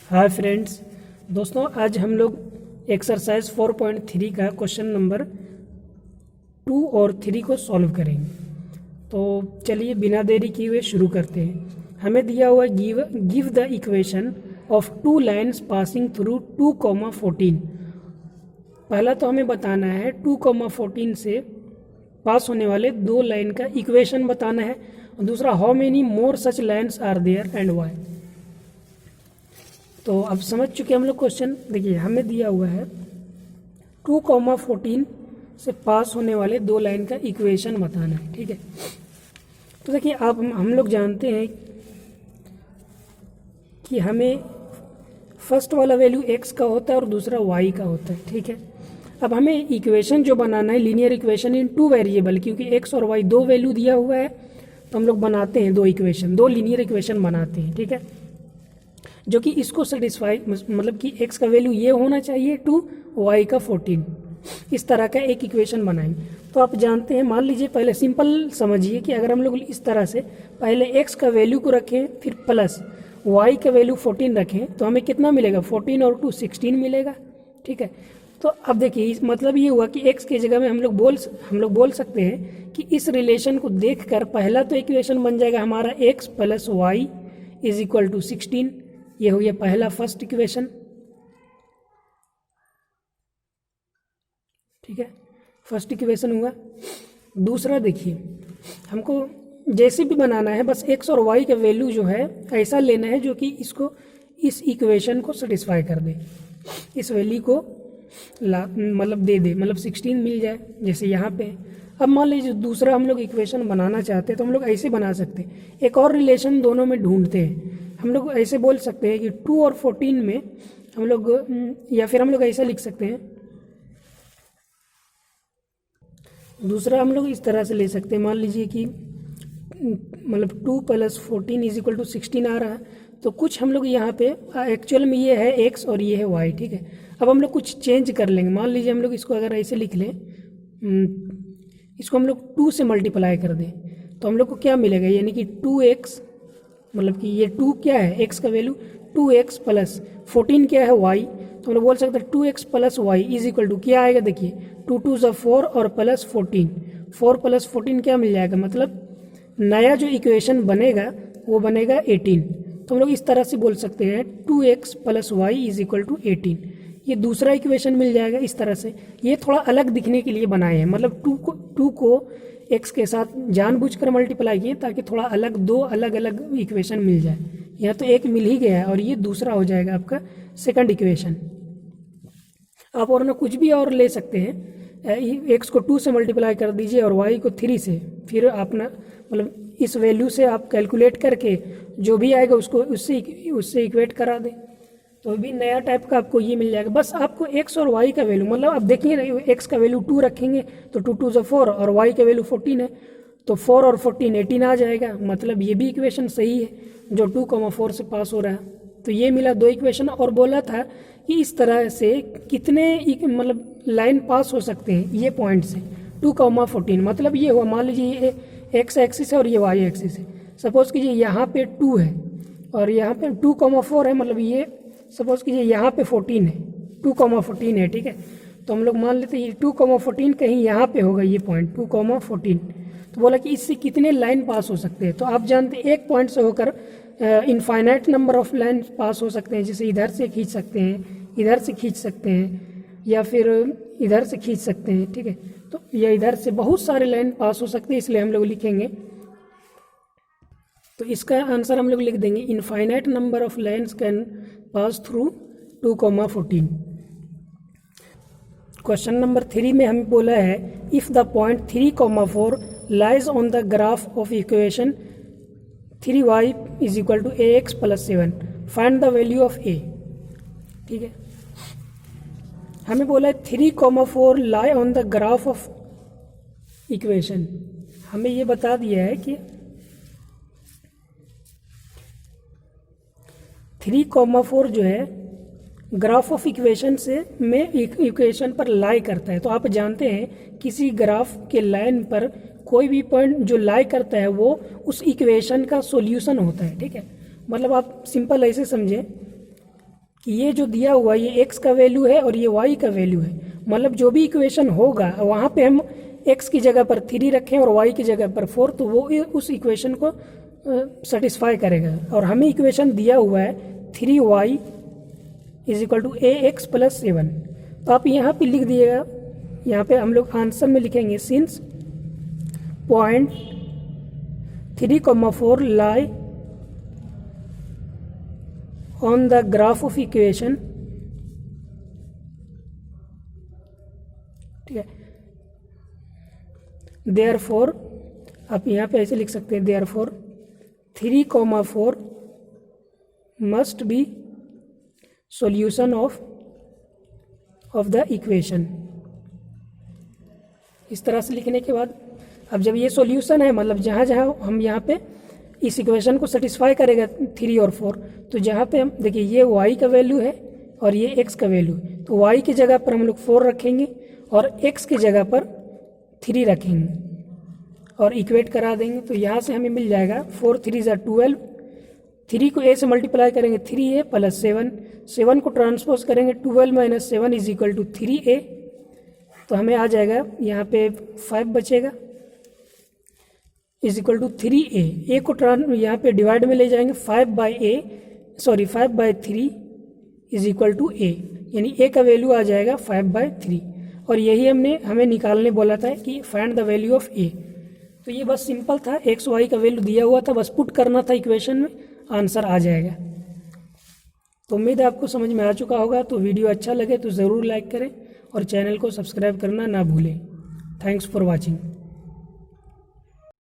Hi friends. दोस्तों आज हम लोग एक्सरसाइज 4.3 का क्वेश्चन नंबर 2 और 3 को सॉल्व करेंगे। तो चलिए बिना देरी किए हुए शुरू करते हैं। हमें दिया हुआ give the equation of two lines passing through 2,14। पहला तो हमें बताना है 2,14 से पास होने वाले दो लाइन का इक्वेशन बताना है, और दूसरा how many more such lines are there and why. तो अब समझ चुके हम लोग क्वेश्चन। देखिए हमें दिया हुआ है 2,14 से पास होने वाले दो लाइन का इक्वेशन बताना है, ठीक है। तो देखिए आप हम लोग जानते हैं कि हमें फर्स्ट वाला वैल्यू x का होता है और दूसरा y का होता है, ठीक है। अब हमें इक्वेशन जो बनाना है linear equation in two variable, क्योंकि x और y दो वैल्यू दिया हुआ है, तो हम लोग बनाते हैं दो लीनियर इक्वेशन बनाते हैं, ठीक है, जो कि इसको सेटिस्फाई मतलब कि x का वैल्यू ये होना चाहिए 2, y का 14, इस तरह का एक इक्वेशन बनाएंगे। तो आप जानते हैं, मान लीजिए पहले सिंपल समझिए कि अगर हम लोग इस तरह से पहले x का वैल्यू को रखें फिर प्लस y का वैल्यू 14 रखें तो हमें कितना मिलेगा, 14 और 2 16 मिलेगा, ठीक है। तो अब देखिए मतलब ये हुआ कि x की जगह में हम लोग बोल सकते हैं कि इस रिलेशन को देखकर पहला तो इक्वेशन बन जाएगा हमारा x plus y is equal to 16। ये हो गया पहला फर्स्ट इक्वेशन, ठीक है, फर्स्ट इक्वेशन हुआ। दूसरा देखिए हमको जैसे भी बनाना है, बस x और y का वैल्यू जो है ऐसा लेना है जो कि इसको इस इक्वेशन को सेटिस्फाई कर दे, इस वैल्यू को मतलब दे दे, मतलब 16 मिल जाए जैसे यहाँ पे। अब मान लीजिए दूसरा हम लोग इक्वेशन बनाना चाहते हैं तो हम लोग ऐसे बना सकते हैं, एक और रिलेशन दोनों में ढूंढते हैं। हम लोग ऐसे बोल सकते हैं कि 2 और 14 में हम लोग, या फिर हम लोग ऐसा लिख सकते हैं, दूसरा हम लोग इस तरह से ले सकते हैं। मान लीजिए कि मतलब 2 प्लस 14 इज इक्वल टू 16 आ रहा है, तो कुछ हम लोग यहाँ पे एक्चुअल में ये है x और ये है y, ठीक है। अब हम लोग कुछ चेंज कर लेंगे। मान लीजिए हम लोग इसको अगर ऐसे लिख लें, इसको हम लोग 2 से मल्टीप्लाई कर दें तो हम लोग को क्या मिलेगा, यानी कि 2x, मतलब कि ये 2 क्या है x का वैल्यू, 2x प्लस 14 क्या है y, तो हम लोग बोल सकते हैं 2x plus y is equal to क्या आएगा, देखिए 2 2 ज़ा 4 और प्लस 14, 4 प्लस 14 क्या मिल जाएगा, मतलब नया जो इक्वेशन बनेगा वो बनेगा 18। तो हम लोग इस तरह से बोल सकते हैं 2x plus y is equal to 18, ये दूसरा इक्वेशन मिल जाएगा इस तरह से। ये थोड़ा अलग दिखने के लिए बनाए हैं, मतलब 2 को x के साथ जानबूझकर मल्टीप्लाई किए ताकि थोड़ा अलग, दो अलग अलग इक्वेशन मिल जाए। यहाँ तो एक मिल ही गया है और ये दूसरा हो जाएगा आपका सेकंड इक्वेशन। आप और ना कुछ भी और ले सकते हैं, x को 2 से मल्टीप्लाई कर दीजिए और y को 3 से, फिर आप ना मतलब इस वैल्यू से आप कैलकुलेट करके जो भी आएगा उसको उससे इक्वेट करा दें, तो भी नया टाइप का आपको ये मिल जाएगा। बस आपको x और y का वैल्यू, मतलब आप देखिए x का वैल्यू 2 रखेंगे तो 2 2 ज़ा 4 और y का वैल्यू 14 है, तो 4 और 14 18 आ जाएगा, मतलब ये भी इक्वेशन सही है जो 2,4 से पास हो रहा है। तो ये मिला दो इक्वेशन, और बोला था कि इस तरह से कितने मतलब लाइन पास हो सकते हैं ये पॉइंट से 2,14, मतलब ये हुआ, मान लीजिए ये x एक्सिस है और ये y एक्सिस है। सपोज कीजिए यहाँ पे 2 है और यहाँ पे 2,4 है, मतलब ये सपोज कीजिए यहाँ पे 14 है, 2,14 है, ठीक है। तो हम लोग मान लेते हैं ये 2,14 कहीं यहाँ पे होगा ये पॉइंट 2,14। तो बोला कि इससे कितने लाइन पास हो सकते हैं, तो आप जानते हैं एक पॉइंट से होकर इनफाइनाइट नंबर ऑफ लाइन पास हो सकते हैं, जैसे इधर से खींच सकते हैं, इधर से खींच सकते हैं, या फिर इधर से खींच सकते हैं, ठीक है। तो या इधर से बहुत सारे लाइन पास हो सकते हैं, इसलिए हम लोग लिखेंगे, तो इसका आंसर हम लोग लिख देंगे infinite number of lines can pass through 2,14। Question number 3 में हमें बोला है if the point 3,4 lies on the graph of equation 3y is equal to ax plus 7, find the value of a, ठीक है। हमें बोला है 3,4 lie on the graph of equation, हमें ये बता दिया है कि 3,4 जो है ग्राफ ऑफ इक्वेशन से में इक्वेशन पर लाई करता है। तो आप जानते हैं किसी ग्राफ के लाइन पर कोई भी पॉइंट जो लाई करता है वो उस इक्वेशन का सॉल्यूशन होता है, ठीक है। मतलब आप सिंपल ऐसे समझें कि ये जो दिया हुआ ये एक्स का वैल्यू है और ये वाई का वैल्यू है, मतलब जो भी इक्वेशन होगा वहाँ पे हम एक्स की जगह पर 3 रखें और वाई की जगह पर 4, तो वो उस इक्वेशन को सेटिस्फाई करेगा। और हमें इक्वेशन दिया हुआ है 3y = ax + 7। तो आप यहाँ पे लिख दिएगा, यहाँ पे हम लोग आंसर में लिखेंगे since point 3,4 lie on the graph of equation, ठीक है, therefore आप यहाँ पे ऐसे लिख सकते हैं therefore 3,4 must be solution of the equation। इस तरह से लिखने के बाद अब जब ये सॉल्यूशन है, मतलब जहाँ जहाँ हम यहाँ पे इस इक्वेशन को सेटिस्फाई करेगा 3 और 4, तो जहाँ पे हम देखिए ये y का वैल्यू है और ये x का वैल्यू है, तो y की जगह पर हम लोग 4 रखेंगे और x की जगह पर 3 रखेंगे और इक्वेट करा देंगे। तो यहाँ से हमें मिल जाएगा 4 3 = 12, 3 को a से मल्टीप्लाई करेंगे 3a + 7, 7 को ट्रांसपोज करेंगे 12 - 7 = 3a, तो हमें आ जाएगा यहाँ पे 5 बचेगा = 3a। a को यहाँ पे डिवाइड में ले जाएंगे 5/3 = a, यानी a का वैल्यू आ जाएगा 5/3। और यही हमें निकालने बोला था कि find the value of a। तो ये बस सिंपल था, एक्स वाई का वैल्यू दिया हुआ था, बस पुट करना था इक्वेशन में, आंसर आ जाएगा। तो उम्मीद है आपको समझ में आ चुका होगा। तो वीडियो अच्छा लगे तो ज़रूर लाइक करें और चैनल को सब्सक्राइब करना ना भूलें। Thanks for watching.